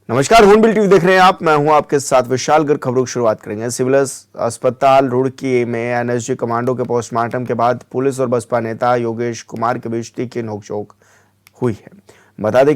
नमस्कार, hornbill TV देख रहे हैं आप। मैं हूं आपके साथ विशाल गर्ग। खबरों की शुरुआत करेंगे। सिविल अस्पताल रुड़की में एनएसजी कमांडो के पोस्टमार्टम के बाद पुलिस और बसपा नेता योगेश कुमार के बीच तीखी नोकझोंक हुई है। बता दें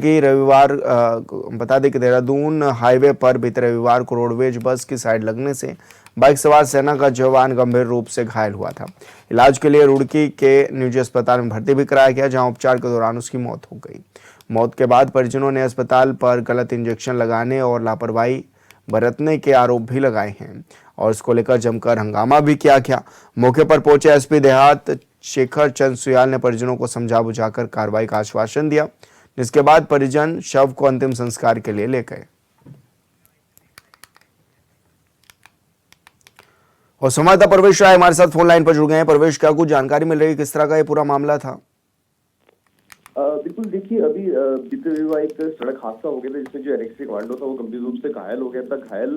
कि देहरादून हाईवे पर बीते रविवार को रोडवेज बस की साइड लगने से बाइक सवार सेना का जवान गंभीर रूप से घायल हुआ था। इलाज के लिए रुड़की के निजी अस्पताल में भर्ती भी कराया गया, जहां उपचार के दौरान उसकी मौत हो गई। मौत के बाद परिजनों ने अस्पताल पर गलत इंजेक्शन लगाने और लापरवाही बरतने के आरोप भी लगाए हैं और इसको लेकर जमकर हंगामा भी किया गया। मौके पर पहुंचे एसपी देहात शेखर चंद सुयाल ने परिजनों को समझा बुझाकर कार्रवाई का आश्वासन दिया, जिसके बाद परिजन शव को अंतिम संस्कार के लिए ले गए। और संवाददाता परवेश राय हमारे साथ फोन लाइन पर जुड़ गए हैं। परवेश, क्या कुछ जानकारी मिल रही है, किस तरह का ये पूरा मामला था? बिल्कुल, देखिए अभी बीते रविवार एक सड़क हादसा हो गया था जिसमें जो एनएक्सी कमांडो था वो गंभीर रूप से घायल हो गया था। घायल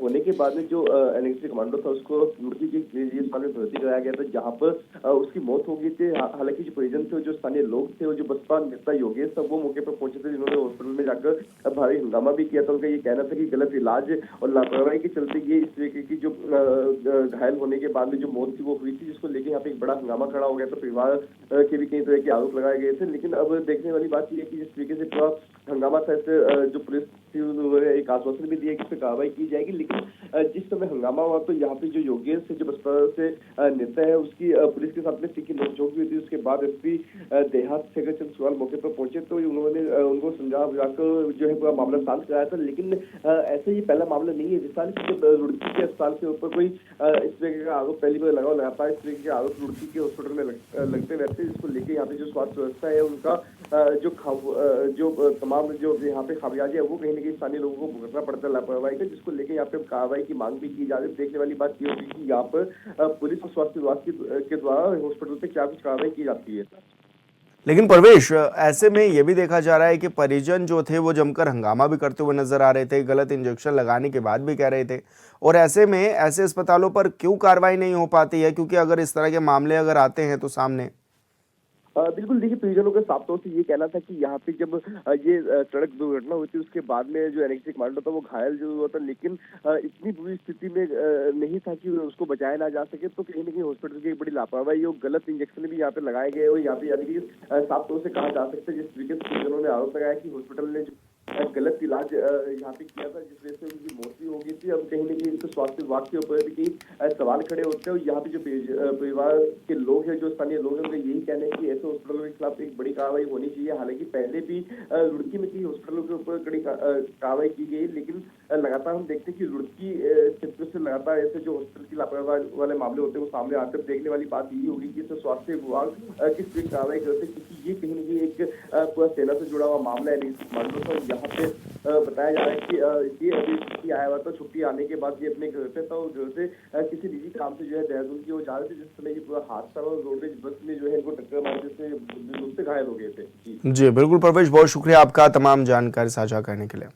होने के बाद में जो एनएक्सी कमांडो था उसको रुड़की के निजी अस्पताल में भर्ती कराया गया था, जहां पर उसकी मौत हो गई थी। हालांकि जो परिजन थे, जो स्थानीय लोग थे, वो जो बसपा नेता योगेश था, वो मौके पर पहुंचे थे, जिन्होंने हॉस्पिटल में जाकर भारी हंगामा भी किया था। उनका ये कहना था कि गलत इलाज और लापरवाही के चलते ये इस तरीके की जो घायल होने के बाद में जो मौत थी वो हुई थी, जिसको लेकर यहाँ पे एक बड़ा हंगामा खड़ा हो गया था। परिवार के भी कई तरह के आरोप लगाए गए थे, लेकिन अब देखने वाली बात यह है कि जिस तरीके से पूरा हंगामा था, इससे जो पुलिस थी उन्होंने एक आश्वासन भी दिया कि इस पर कार्रवाई की जाएगी। लेकिन जिस समय हंगामा हुआ तो यहाँ पे जो योगेश से जो बसपा से नेता है, उसकी पुलिस के साथ में तीखी नोकझोंक हुई थी। उसके बाद एसपी देहात शेखर चंद सुयाल मौके पर पहुंचे तो उन्होंने उनको समझा बुझाकर जो है पूरा मामला शांत कराया था। लेकिन ऐसे ही पहला मामला नहीं है। विशाल जब रुड़की के अस्पताल के ऊपर कोई इस तरीके का आरोप पहली बार लगातार इस तरीके के आरोप रुड़की के हॉस्पिटल में लगते रहते हैं, जिसको लेकर यहाँ पे जो स्वास्थ्य व्यवस्था है उनका जो तमाम जो यहाँ पे खामियाजे है वो कहीं ना कहीं स्थानीय लोगों को भुगतना पड़ता है लापरवाही का, जिसको लेकर यहाँ पे कार्रवाई की मांग भी की जा रही है। देखने वाली बात ये होगी कि यहाँ पर पुलिस और स्वास्थ्य विभाग के द्वारा हॉस्पिटल पे क्या कुछ कार्रवाई की जाती है। लेकिन परवेश, ऐसे में यह भी देखा जा रहा है कि परिजन जो थे वो जमकर हंगामा भी करते हुए नजर आ रहे थे, गलत इंजेक्शन लगाने के बाद भी कह रहे थे। और ऐसे में ऐसे अस्पतालों पर क्यों कार्रवाई नहीं हो पाती है? क्योंकि अगर इस तरह के मामले अगर आते हैं तो सामने बिल्कुल, देखिए परिजनों का साफ तौर से ये कहना था कि यहाँ पे जब ये सड़क दुर्घटना हुई थी उसके बाद में जो एनएक्सी कमांडो था वो घायल जरूर हुआ था, लेकिन इतनी बुरी स्थिति में नहीं था कि उसको बचाया ना जा सके। तो कहीं ना कहीं हॉस्पिटल की एक बड़ी लापरवाही और गलत इंजेक्शन भी यहाँ पे लगाए गए और यहाँ पे यानी कि साफ तौर से कहा जा सकता है, जिस तरीके से परिजनों ने आरोप लगाया कि हॉस्पिटल ने गलत इलाज यहाँ पे किया था, जिस वजह से उनकी मौत भी हो गई थी। अब कहीं ना कहीं इससे स्वास्थ्य विभाग के ऊपर भी कई सवाल खड़े होते हैं। और यहाँ पे जो परिवार के लोग हैं, जो स्थानीय लोग हैं, उनका यही कहना है कि ऐसे हॉस्पिटलों के खिलाफ एक बड़ी कार्रवाई होनी चाहिए। हालांकि पहले भी रुड़की में कई हॉस्पिटलों के ऊपर कड़ी कार्रवाई की गई, लेकिन लगातार हम देखते हैं कि रुड़की क्षेत्र से लगातार ऐसे जो हॉस्पिटल की लापरवाही वाले मामले होते हैं वो सामने आते हैं। देखने वाली बात यही होगी कि इससे स्वास्थ्य विभाग किस तरह कार्रवाई करते हैं, क्योंकि ये कहीं ना कहीं एक पूरा सेना से जुड़ा हुआ मामला है। यहाँ पे बताया जा रहा है कि ये अभी छुट्टी आया हुआ था। छुट्टी आने के बाद ये अपने घर पे था और घर से किसी निजी काम से जो है देहरादून की ओर जा रहे थे, जिस समय ये पूरा हादसा हुआ। रोडवेज बस में जो है इनको टक्कर मारने से घायल हो गए थे। जी बिल्कुल परवेश, बहुत शुक्रिया आपका तमाम जानकारी साझा करने के लिए।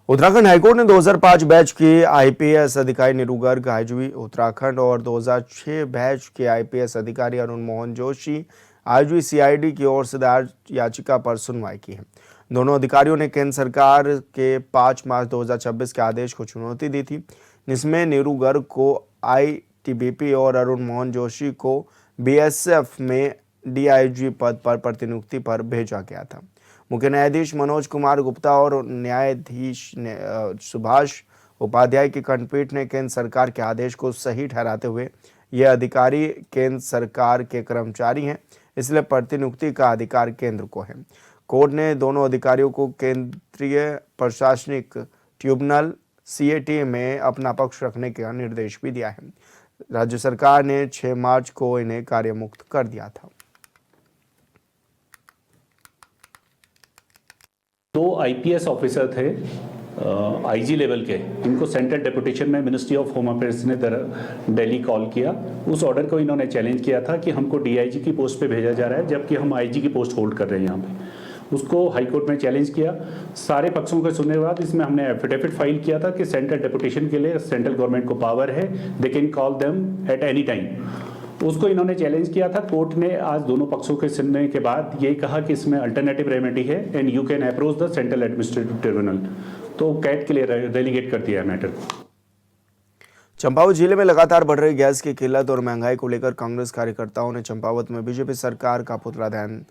उत्तराखंड हाईकोर्ट ने 2005 बैच के आईपीएस अधिकारी नीरू गर्ग आईजीवी उत्तराखंड और 2006 बैच के आईपीएस अधिकारी अरुण मोहन जोशी आईजीवी सीआईडी की ओर से दायर याचिका पर सुनवाई की है। दोनों अधिकारियों ने केंद्र सरकार के 5 मार्च 2026 के आदेश को चुनौती दी थी, जिसमें नीरू गर्ग को आईटीबीपी और अरुण मोहन जोशी को बीएसएफ में डीआईजी पद पर प्रतिनियुक्ति पर भेजा गया था। मुख्य न्यायाधीश मनोज कुमार गुप्ता और न्यायाधीश सुभाष उपाध्याय की खंडपीठ ने केंद्र सरकार के आदेश को सही ठहराते हुए यह अधिकारी केंद्र सरकार के कर्मचारी हैं, इसलिए प्रतिनियुक्ति का अधिकार केंद्र को है। कोर्ट ने दोनों अधिकारियों को केंद्रीय प्रशासनिक ट्रिब्यूनल सीएटी में अपना पक्ष रखने का निर्देश भी दिया है। राज्य सरकार ने 6 मार्च को इन्हें कार्यमुक्त कर दिया था। 2 आईपीएस ऑफिसर थे आईजी लेवल के, इनको सेंट्रल डेपुटेशन में मिनिस्ट्री ऑफ होम अफेयर्स ने दिल्ली कॉल किया। उस ऑर्डर को इन्होंने चैलेंज किया था कि हमको डीआईजी की पोस्ट पे भेजा जा रहा है, जबकि हम आईजी की पोस्ट होल्ड कर रहे हैं यहाँ पे। उसको हाईकोर्ट में चैलेंज किया। सारे पक्षों को सुनने के बाद इसमें हमने एफिडेविट फाइल किया था कि सेंट्रल डेपुटेशन के लिए सेंट्रल गवर्नमेंट को पावर है, they can call them at any time. उसको इन्होंने चैलेंज किया था। कोर्ट ने आज दोनों पक्षों के सुनने के बाद ये कहा कि इसमें अल्टरनेटिव रेमेडी है and you can approach the central administrative tribunal. तो कैट के लिए डेलीगेट कर दिया है मैटर को। चंपावत जिले में लगातार बढ़ रही गैस की किल्लत और महंगाई को लेकर कांग्रेस कार्यकर्ताओं ने चंपावत में बीजेपी सरकार का पुतला दहन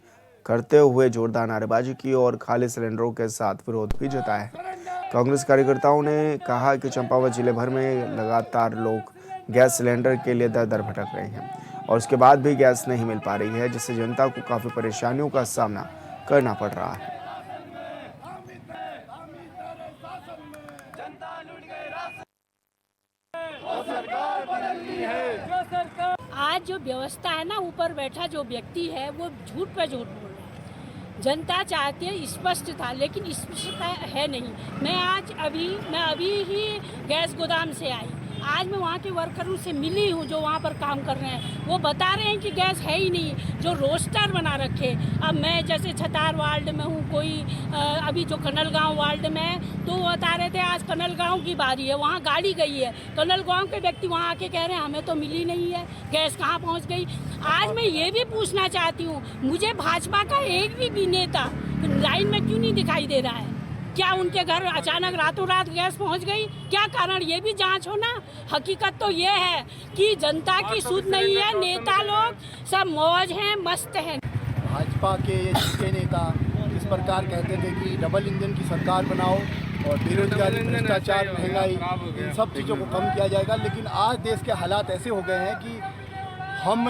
करते हुए जोरदार नारेबाजी की और खाली सिलेंडरों के साथ विरोध भी जताया है। कांग्रेस कार्यकर्ताओं ने कहा कि चंपावत जिले भर में लगातार लोग गैस सिलेंडर के लिए दर दर भटक रहे हैं और उसके बाद भी गैस नहीं मिल पा रही है, जिससे जनता को काफी परेशानियों का सामना करना पड़ रहा है। आज जो व्यवस्था है ना, ऊपर बैठा जो व्यक्ति है वो झूठ पे झूठ बोल रहा है। जनता चाहती है स्पष्टता, लेकिन स्पष्टता है नहीं। मैं अभी ही गैस गोदाम से आई। आज मैं वहाँ के वर्करों से मिली हूँ जो वहाँ पर काम कर रहे हैं। वो बता रहे हैं कि गैस है ही नहीं, जो रोस्टर बना रखे। अब मैं जैसे छतार वार्ड में हूँ, कोई अभी जो कनल गांव वार्ड में है, तो वो बता रहे थे आज कनल गांव की बारी है, वहाँ गाड़ी गई है। कनल गांव के व्यक्ति वहाँ आके कह रहे हैं हमें तो मिली नहीं है, गैस कहाँ पहुँच गई। आज मैं ये भी पूछना चाहती हूँ, मुझे भाजपा का एक भी नेता लाइन में क्यों नहीं दिखाई दे रहा है? क्या उनके घर अचानक रातों रात गैस पहुंच गई? क्या कारण? ये भी जांच हो ना। हकीकत तो ये है कि जनता की सुध नहीं है, नेता लोग सब मौज हैं, मस्त हैं। भाजपा के ये जितने नेता इस प्रकार कहते थे कि डबल इंजन की सरकार बनाओ और बेरोजगारी, भ्रष्टाचार, महंगाई, इन सब चीज़ों को कम किया जाएगा, लेकिन आज देश के हालात ऐसे हो गए हैं कि हम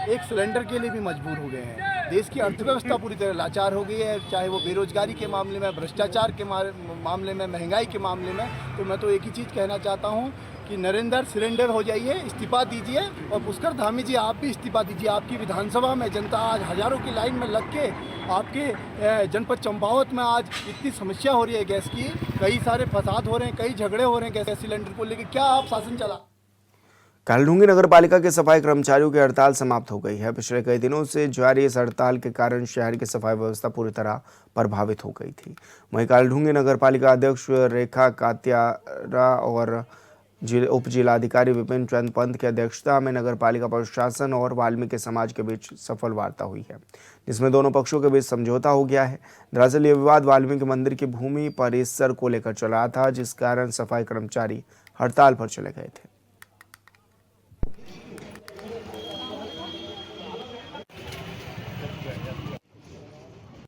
एक सिलेंडर के लिए भी मजबूर हो गए हैं। देश की अर्थव्यवस्था पूरी तरह लाचार हो गई है, चाहे वो बेरोजगारी के मामले में, भ्रष्टाचार के मामले में, महंगाई के मामले में। तो मैं तो एक ही चीज़ कहना चाहता हूँ कि नरेंद्र सिलेंडर हो जाइए, इस्तीफा दीजिए, और पुष्कर धामी जी आप भी इस्तीफा दीजिए। आपकी विधानसभा में जनता आज हज़ारों की लाइन में लग के, आपके जनपद चंपावत में आज इतनी समस्या हो रही है गैस की, कई सारे फसाद हो रहे हैं, कई झगड़े हो रहे हैं गैस सिलेंडर को लेकर। क्या आप शासन चला? कालढूंगी नगर पालिका के सफाई कर्मचारियों की हड़ताल समाप्त हो गई है। पिछले कई दिनों से जारी इस हड़ताल के कारण शहर की सफाई व्यवस्था पूरी तरह प्रभावित हो गई थी। वहीं कालढूंगी नगर पालिका अध्यक्ष रेखा कात्यारा और उप जिलाधिकारी विपिन चंद पंत की अध्यक्षता में नगर पालिका प्रशासन और वाल्मीकि समाज के बीच सफल वार्ता हुई है, जिसमें दोनों पक्षों के बीच समझौता हो गया है। दरअसल ये विवाद वाल्मीकि मंदिर की भूमि परिसर को लेकर चल रहा था, जिस कारण सफाई कर्मचारी हड़ताल पर चले गए थे।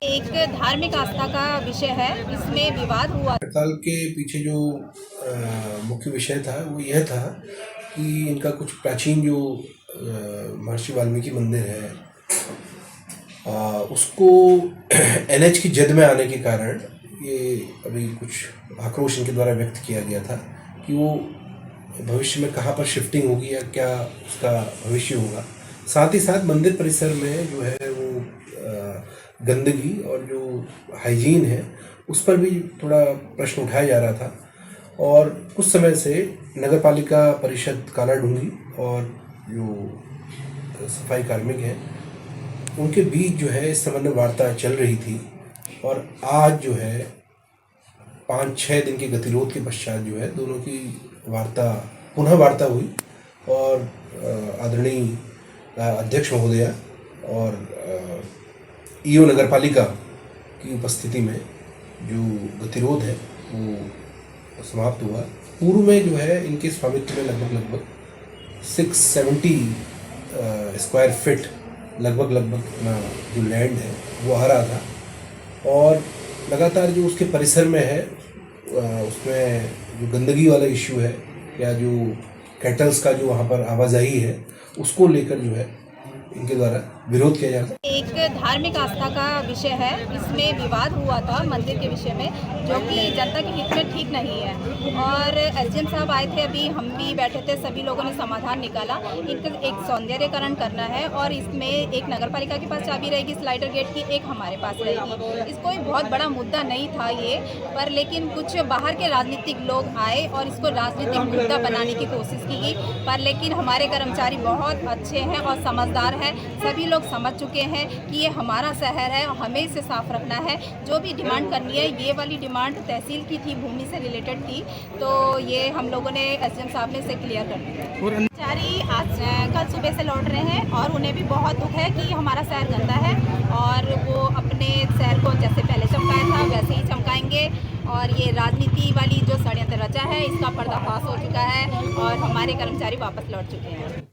एक धार्मिक आस्था का विषय है, इसमें विवाद हुआ। हड़ताल के पीछे जो मुख्य विषय था वो यह था कि इनका कुछ प्राचीन जो महर्षि वाल्मीकि मंदिर है, उसको एनएच की जद में आने के कारण ये अभी कुछ आक्रोश इनके द्वारा व्यक्त किया गया था कि वो भविष्य में कहाँ पर शिफ्टिंग होगी या क्या उसका भविष्य होगा। साथ ही साथ मंदिर परिसर में जो है वो गंदगी और जो हाइजीन है उस पर भी थोड़ा प्रश्न उठाया जा रहा था। और कुछ समय से नगर पालिका परिषद कालाढूंगी और जो सफाई कार्मिक हैं उनके बीच जो है इस संबंध में वार्ता चल रही थी। और आज जो है 5-6 दिन के गतिरोध के पश्चात जो है दोनों की पुनः वार्ता हुई और आदरणीय अध्यक्ष महोदया और ईओ नगर पालिका की उपस्थिति में जो गतिरोध है वो समाप्त हुआ। पूर्व में जो है इनके स्वामित्व में लगभग 670 स्क्वायर फीट लगभग अपना जो लैंड है वो आ रहा था और लगातार जो उसके परिसर में है उसमें जो गंदगी वाला इश्यू है या जो कैटल्स का जो वहाँ पर आवाजाही है उसको लेकर जो है इनके द्वारा विरोध किया जाता है। एक धार्मिक आस्था का विषय है, इसमें विवाद हुआ था मंदिर के विषय में, जो कि जनता के हित में ठीक नहीं है। और एसडीएम साहब आए थे, अभी हम भी बैठे थे, सभी लोगों ने समाधान निकाला। इनका एक सौंदर्यकरण करना है और इसमें एक नगर पालिका के पास चाबी रहेगी स्लाइडर गेट की, एक हमारे पास रहेगी। इसको एक बहुत बड़ा मुद्दा नहीं था ये, पर लेकिन कुछ बाहर के राजनीतिक लोग आए और इसको राजनीतिक मुद्दा बनाने की कोशिश की गई। पर लेकिन हमारे कर्मचारी बहुत अच्छे हैं और समझदार हैं, सभी लोग समझ चुके हैं कि ये हमारा शहर है और हमें इसे साफ रखना है। जो भी डिमांड करनी है, ये वाली डिमांड तहसील की थी, भूमि से रिलेटेड थी, तो ये हम लोगों ने एसडीएम साहब ने इसे क्लियर कर दिया। कर्मचारी आज कल सुबह से लौट रहे हैं और उन्हें भी बहुत दुख है कि हमारा शहर गंदा है और वो अपने शहर को जैसे पहले चमकाया था वैसे ही चमकाएंगे। और ये राजनीति वाली जो षड्यंत्र रचा है, इसका पर्दाफाश हो चुका है और हमारे कर्मचारी वापस लौट चुके हैं।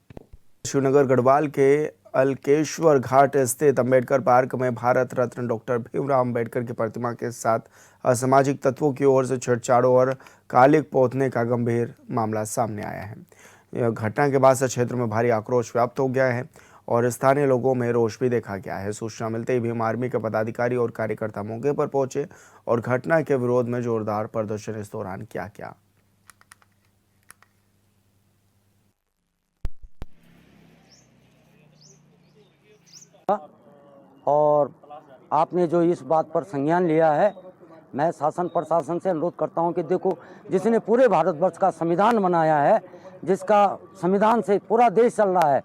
श्रीनगर गढ़वाल के अलकेश्वर घाट स्थित अंबेडकर पार्क में भारत रत्न डॉक्टर भीमराव अंबेडकर की प्रतिमा के साथ असामाजिक तत्वों की ओर से छेड़छाड़ों और कालिक पोतने का गंभीर मामला सामने आया है। यह घटना के बाद से क्षेत्र में भारी आक्रोश व्याप्त हो गया है और स्थानीय लोगों में रोष भी देखा गया है। सूचना मिलते ही भीम आर्मी के पदाधिकारी और कार्यकर्ता मौके पर पहुंचे और घटना के विरोध में जोरदार प्रदर्शन इस दौरान किया गया। और आपने जो इस बात पर संज्ञान लिया है, मैं शासन प्रशासन से अनुरोध करता हूं कि देखो, जिसने पूरे भारतवर्ष का संविधान बनाया है, जिसका संविधान से पूरा देश चल रहा है,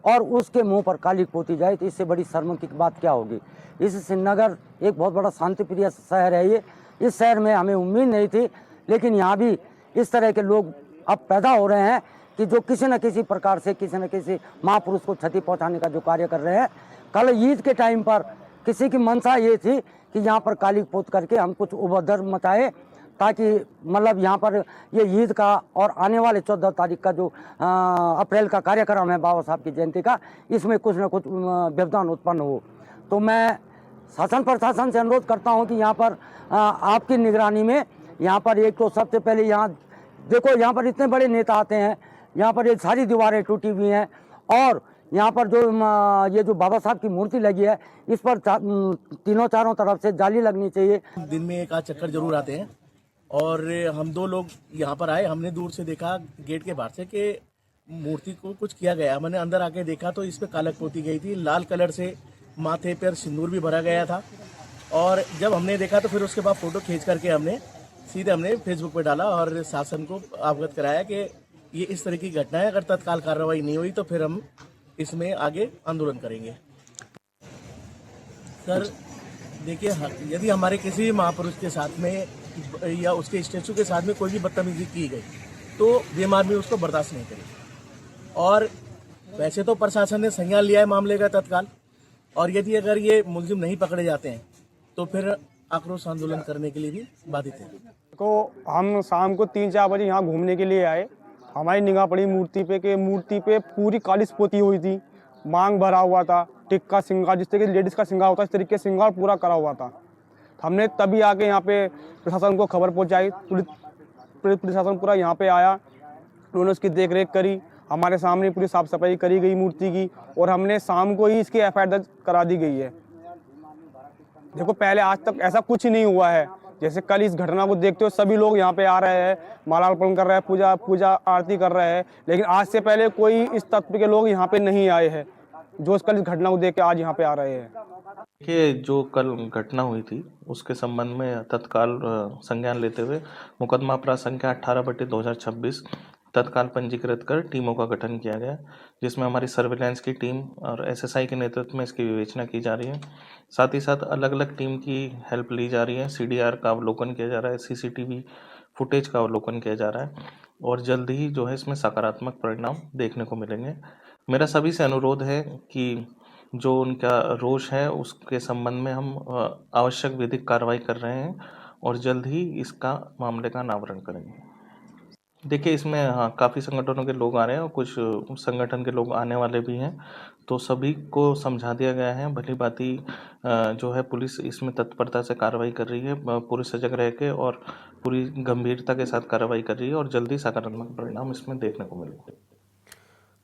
और उसके मुंह पर कालिक पोती जाए तो इससे बड़ी शर्म की बात क्या होगी। इस श्रीनगर एक बहुत बड़ा शांतिप्रिय शहर है। ये इस शहर में हमें उम्मीद नहीं थी, लेकिन यहाँ भी इस तरह के लोग अब पैदा हो रहे हैं कि जो किसी न किसी प्रकार से किसी न किसी महापुरुष को क्षति पहुँचाने का जो कार्य कर रहे हैं। कल ईद के टाइम पर किसी की मंशा ये थी कि यहाँ पर कालिक पोत करके हम कुछ उपद्रव मचाए, ताकि मतलब यहाँ पर ये ईद का और आने वाले 14 तारीख का जो अप्रैल का कार्यक्रम है बाबा साहब की जयंती का, इसमें कुछ न कुछ व्यवधान उत्पन्न हो। तो मैं शासन प्रशासन से अनुरोध करता हूँ कि यहाँ पर आपकी निगरानी में यहाँ पर एक तो सबसे पहले यहाँ देखो, यहाँ पर इतने बड़े नेता आते हैं, यहाँ पर ये सारी दीवारें टूटी हुई हैं और यहाँ पर जो ये जो बाबा साहब की मूर्ति लगी है, इस पर तीनों चारों तरफ से जाली लगनी चाहिए। दिन में एक आध चक्कर जरूर आते हैं और हम दो लोग यहाँ पर आए, हमने दूर से देखा गेट के बाहर से कि मूर्ति को कुछ किया गया। मैंने अंदर आके देखा तो इस पे कालक पोती गई थी, लाल कलर से माथे पर सिंदूर भी भरा गया था। और जब हमने देखा तो फिर उसके बाद फोटो खींच करके हमने फेसबुक पे डाला और शासन को अवगत कराया कि ये इस तरह की घटना है, अगर तत्काल कार्रवाई नहीं हुई तो फिर हम इसमें आगे आंदोलन करेंगे। सर देखिए, यदि हमारे किसी भी महापुरुष के साथ में या उसके स्टैचू के साथ में कोई भी बदतमीजी की गई तो भीम आर्मी उसको बर्दाश्त नहीं करेगी। और वैसे तो प्रशासन ने संज्ञान लिया है मामले का तत्काल, और यदि अगर ये मुलजिम नहीं पकड़े जाते हैं तो फिर आक्रोश आंदोलन करने के लिए भी बाधित है। को हम शाम को 3-4 बजे यहाँ घूमने के लिए आए, हमारी निगाह पड़ी मूर्ति पे कि मूर्ति पे पूरी कालिस पोती हुई थी, मांग भरा हुआ था, टिक्का श्रृंगार जिस तरीके लेडीज का श्रृंगार होता है इस तरीके से श्रृंगार पूरा करा हुआ था। हमने तभी आके यहाँ पे प्रशासन को खबर पहुँचाई, प्रशासन पूरा यहाँ पे आया, उन्होंने उसकी देख रेख करी, हमारे सामने पूरी साफ सफाई करी गई मूर्ति की और हमने शाम को ही इसकी FIR दर्ज करा दी गई है। देखो, पहले आज तक ऐसा कुछ नहीं हुआ है। जैसे कल इस घटना को देखते हो सभी लोग यहाँ पे आ रहे हैं, मालार्पण कर रहे हैं, पूजा आरती कर रहे हैं, लेकिन आज से पहले कोई इस तत्व के लोग यहाँ पे नहीं आए हैं जो कल इस घटना को देख के आज यहाँ पे आ रहे हैं। देखिए, जो कल घटना हुई थी उसके संबंध में तत्काल संज्ञान लेते हुए मुकदमा अपराध संख्या 18/2026 तत्काल पंजीकृत कर टीमों का गठन किया गया, जिसमें हमारी सर्विलांस की टीम और SSI के नेतृत्व में इसकी विवेचना की जा रही है। साथ ही साथ अलग अलग टीम की हेल्प ली जा रही है, CDR का अवलोकन किया जा रहा है, CCTV फुटेज का अवलोकन किया जा रहा है और जल्द ही जो है इसमें सकारात्मक परिणाम देखने को मिलेंगे। मेरा सभी से अनुरोध है कि जो उनका रोष है उसके संबंध में हम आवश्यक विधिक कार्रवाई कर रहे हैं और जल्द ही इसका मामले का अनावरण करेंगे। देखिए, इसमें हाँ काफ़ी संगठनों के लोग आ रहे हैं और कुछ संगठन के लोग आने वाले भी हैं, तो सभी को समझा दिया गया है। भली भांति जो है पुलिस इसमें तत्परता से कार्रवाई कर रही है, पूरे सजग रह के और पूरी गंभीरता के साथ कार्रवाई कर रही है और जल्दी सकारात्मक परिणाम इसमें देखने को मिलेंगे।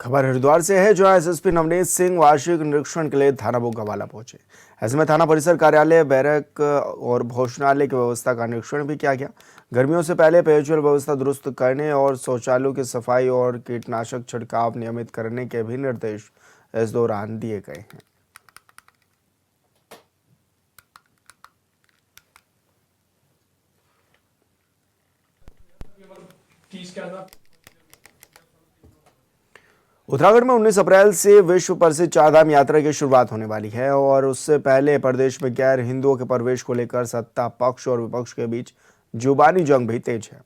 खबर हरिद्वार से है, जहां SSP नवनीत सिंह वार्षिक निरीक्षण के लिए थाना बोगावाला पहुंचे। ऐसे में थाना परिसर, कार्यालय, बैरक और भोजनालय की व्यवस्था का निरीक्षण भी किया गया। गर्मियों से पहले पेयजल व्यवस्था दुरुस्त करने और शौचालयों की सफाई और कीटनाशक छिड़काव नियमित करने के भी निर्देश इस दौरान दिए गए हैं। उत्तराखंड में 19 अप्रैल से विश्व प्रसिद्ध चारधाम यात्रा की शुरुआत होने वाली है और उससे पहले प्रदेश में गैर हिंदुओं के प्रवेश को लेकर सत्ता पक्ष और विपक्ष के बीच जुबानी जंग भी तेज है।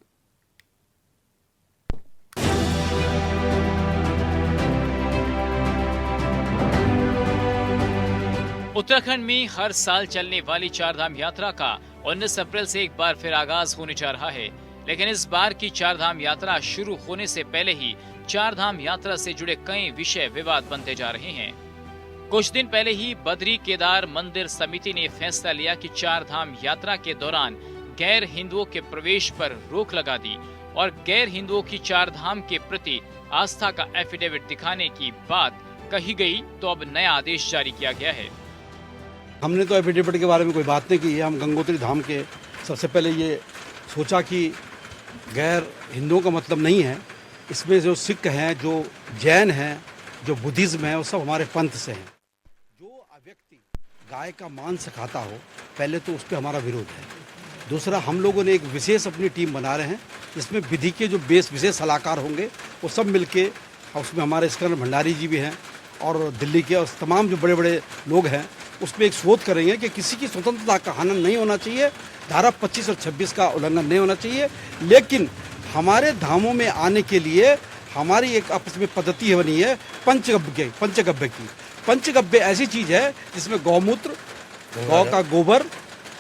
उत्तराखंड में हर साल चलने वाली चारधाम यात्रा का 19 अप्रैल से एक बार फिर आगाज होने जा रहा है, लेकिन इस बार की चारधाम यात्रा शुरू होने से पहले ही चारधाम यात्रा से जुड़े कई विषय विवाद बनते जा रहे हैं। कुछ दिन पहले ही बद्री केदार मंदिर समिति ने फैसला लिया कि चारधाम यात्रा के दौरान गैर हिंदुओं के प्रवेश पर रोक लगा दी और गैर हिंदुओं की चारधाम के प्रति आस्था का एफिडेविट दिखाने की बात कही गई, तो अब नया आदेश जारी किया गया है। हमने तो एफिडेविट के बारे में कोई बात नहीं की है। हम गंगोत्री धाम के सबसे पहले ये सोचा कि गैर हिंदुओं का मतलब नहीं है, इसमें जो सिख हैं, जो जैन हैं, जो बुद्धिज्म है, वो सब हमारे पंथ से हैं। जो व्यक्ति गाय का मांस खाता हो, पहले तो उस पर हमारा विरोध है। दूसरा, हम लोगों ने एक विशेष अपनी टीम बना रहे हैं, जिसमें विधि के जो विशेष सलाहकार होंगे वो सब मिलके, उसमें हमारे स्कंदर भंडारी जी भी हैं और दिल्ली के और तमाम जो बड़े बड़े लोग हैं, उसमें एक शोध करेंगे कि किसी की स्वतंत्रता का हनन नहीं होना चाहिए, धारा 25 और 26 का उल्लंघन नहीं होना चाहिए। लेकिन हमारे धामों में आने के लिए हमारी एक आपस में पद्धति बनी है पंचगव्य की। पंचगव्य ऐसी चीज़ है जिसमें गौमूत्र, गौ का गोबर,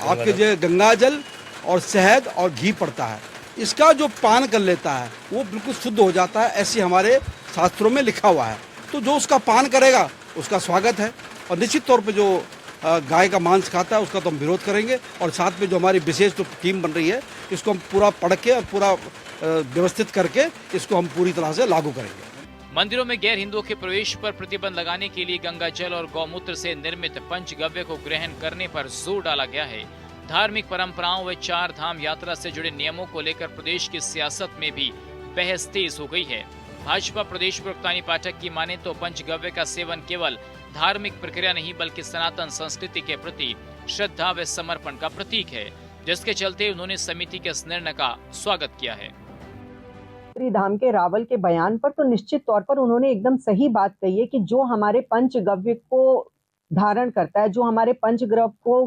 आपके जो गंगा जल और शहद और घी पड़ता है। इसका जो पान कर लेता है वो बिल्कुल शुद्ध हो जाता है, ऐसे हमारे शास्त्रों में लिखा हुआ है। तो जो उसका पान करेगा उसका स्वागत है, और निश्चित तौर पे जो गाय का मांस खाता है उसका तो हम विरोध करेंगे। और साथ में जो हमारी विशेष जो टीम बन रही है, इसको हम पूरा पढ़ के और पूरा व्यवस्थित करके इसको हम पूरी तरह से लागू करेंगे। मंदिरों में गैर हिंदुओं के प्रवेश पर प्रतिबंध लगाने के लिए गंगा जल और गौमूत्र से निर्मित पंचगव्य को ग्रहण करने पर जोर डाला गया है। धार्मिक परंपराओं व चार धाम यात्रा से जुड़े नियमों को लेकर प्रदेश की सियासत में भी बहस तेज हो गई है। भाजपा प्रदेश प्रवक्ता अनिल पाठक की माने तो पंचगव्य का सेवन केवल धार्मिक प्रक्रिया नहीं बल्कि सनातन संस्कृति के प्रति श्रद्धा व समर्पण का प्रतीक है, जिसके चलते उन्होंने समिति के इस निर्णय का स्वागत किया है। धाम के रावल के बयान पर तो निश्चित तौर पर उन्होंने एकदम सही बात कही है कि जो हमारे पंचगव्य को धारण करता है, जो हमारे पंचगव्य को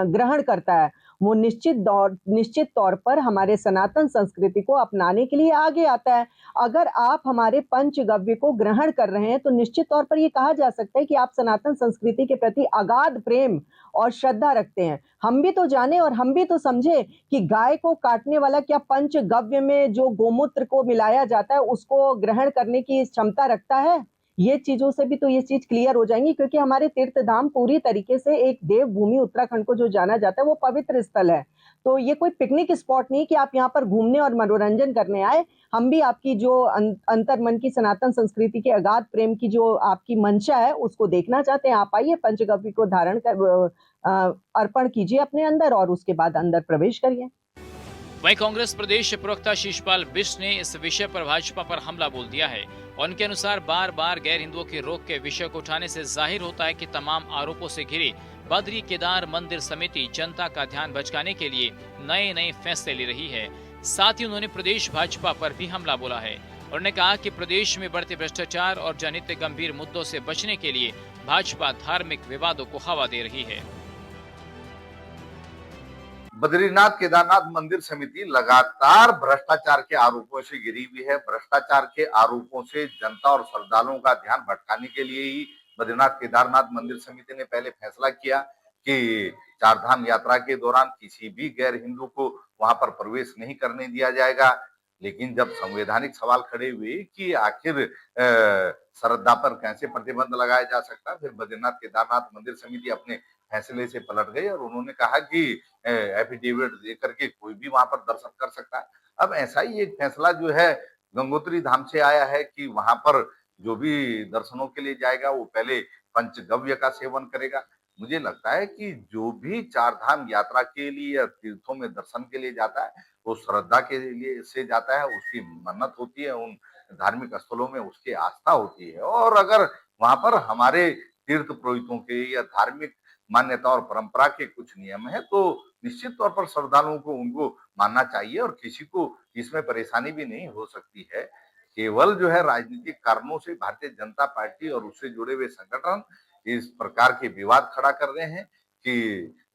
ग्रहण करता है, वो निश्चित तौर पर हमारे सनातन संस्कृति को अपनाने के लिए आगे आता है। अगर आप हमारे पंचगव्य को ग्रहण कर रहे हैं तो निश्चित तौर पर ये कहा जा सकता है कि आप सनातन संस्कृति के प्रति अगाध प्रेम और श्रद्धा रखते हैं। हम भी तो जाने और हम भी तो समझे कि गाय को काटने वाला क्या पंचगव्य में जो गोमूत्र को मिलाया जाता है उसको ग्रहण करने की क्षमता रखता है? ये चीजों से भी तो ये चीज क्लियर हो जाएंगी, क्योंकि हमारे तीर्थ धाम पूरी तरीके से एक देवभूमि उत्तराखंड को जो जाना जाता है वो पवित्र स्थल है। तो ये कोई पिकनिक स्पॉट नहीं कि आप यहाँ पर घूमने और मनोरंजन करने आए। हम भी आपकी जो अंतर्मन की सनातन संस्कृति के अगाध प्रेम की जो आपकी मंशा है उसको देखना चाहते हैं। आप आइए, पंचगव्य को धारण कर अर्पण कीजिए अपने अंदर और उसके बाद अंदर प्रवेश करिए। वहीं कांग्रेस प्रदेश प्रवक्ता शिशपाल बिष्ट ने इस विषय पर भाजपा पर हमला बोल दिया है। उनके अनुसार बार बार गैर हिंदुओं के रोक के विषय को उठाने से जाहिर होता है कि तमाम आरोपों से घिरी बद्री केदार मंदिर समिति जनता का ध्यान भटकाने के लिए नए नए फैसले ले रही है। साथ ही उन्होंने प्रदेश भाजपा पर भी हमला बोला है। उन्होंने कहा कि प्रदेश में बढ़ते भ्रष्टाचार और जनित गंभीर मुद्दों से बचने के लिए भाजपा धार्मिक विवादों को हवा दे रही है। बद्रीनाथ केदारनाथ मंदिर समिति लगातार भ्रष्टाचार के आरोपों से घिरी हुई है। भ्रष्टाचार के आरोपों से जनता और श्रद्धालुओं का ध्यान भटकाने के लिए ही बद्रीनाथ केदारनाथ मंदिर समिति ने पहले फैसला किया कि चारधाम यात्रा के दौरान किसी भी गैर हिंदू को वहां पर प्रवेश नहीं करने दिया जाएगा। लेकिन जब संवैधानिक सवाल खड़े हुए कि आखिर श्रद्धा पर कैसे प्रतिबंध लगाया जा सकता है, फिर बद्रीनाथ केदारनाथ मंदिर समिति अपने फैसले से पलट गई और उन्होंने कहा कि एफिडेविट देकर के कोई भी वहां पर दर्शन कर सकता है। अब ऐसा ही एक फैसला जो है गंगोत्री धाम से आया है कि वहां पर जो भी दर्शनों के लिए जाएगा वो पहले पंचगव्य का सेवन करेगा। मुझे लगता है कि जो भी चारधाम यात्रा के लिए या तीर्थों में दर्शन के लिए जाता है वो श्रद्धा के लिए से जाता है, उसकी मन्नत होती है, उन धार्मिक स्थलों में उसकी आस्था होती है। और अगर वहां पर हमारे तीर्थ पुरोहितों के या धार्मिक मान्यता और परंपरा के कुछ नियम है तो निश्चित तौर पर श्रद्धालुओं को उनको मानना चाहिए और किसी को इसमें परेशानी भी नहीं हो सकती है। केवल जो है राजनीतिक कारणों से भारतीय जनता पार्टी और उससे जुड़े हुए संगठन इस प्रकार के विवाद खड़ा कर रहे हैं कि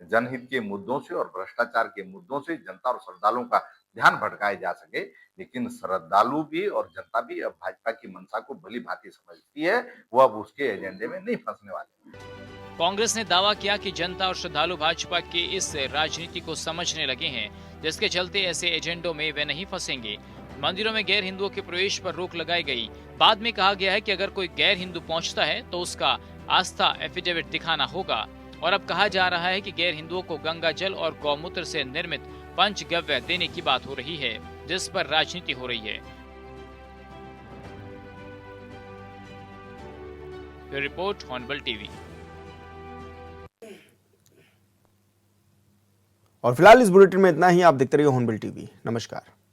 जनहित के मुद्दों से और भ्रष्टाचार के मुद्दों से जनता और श्रद्धालुओं का ध्यान भटकाया जा सके। लेकिन श्रद्धालु भी और जनता भी अब भाजपा की मंशा को भली भांति समझती है, वो अब उसके एजेंडे में नहीं फंसने वाले। कांग्रेस ने दावा किया कि जनता और श्रद्धालु भाजपा की इस राजनीति को समझने लगे हैं, जिसके चलते ऐसे एजेंडों में वे नहीं फंसेंगे। मंदिरों में गैर हिंदुओं के प्रवेश पर रोक लगाई गई। बाद में कहा गया है कि अगर कोई गैर हिंदू पहुंचता है तो उसका आस्था एफिडेविट दिखाना होगा। और अब कहा जा रहा है कि गैर हिंदुओं को गंगा जल और गौमूत्र से निर्मित पंचगव्य देने की बात हो रही है, जिस पर राजनीति हो रही है। Report hornbill TV. और फिलहाल इस बुलेटिन में इतना ही। आप देखते रहिए हॉर्नबिल टीवी। नमस्कार।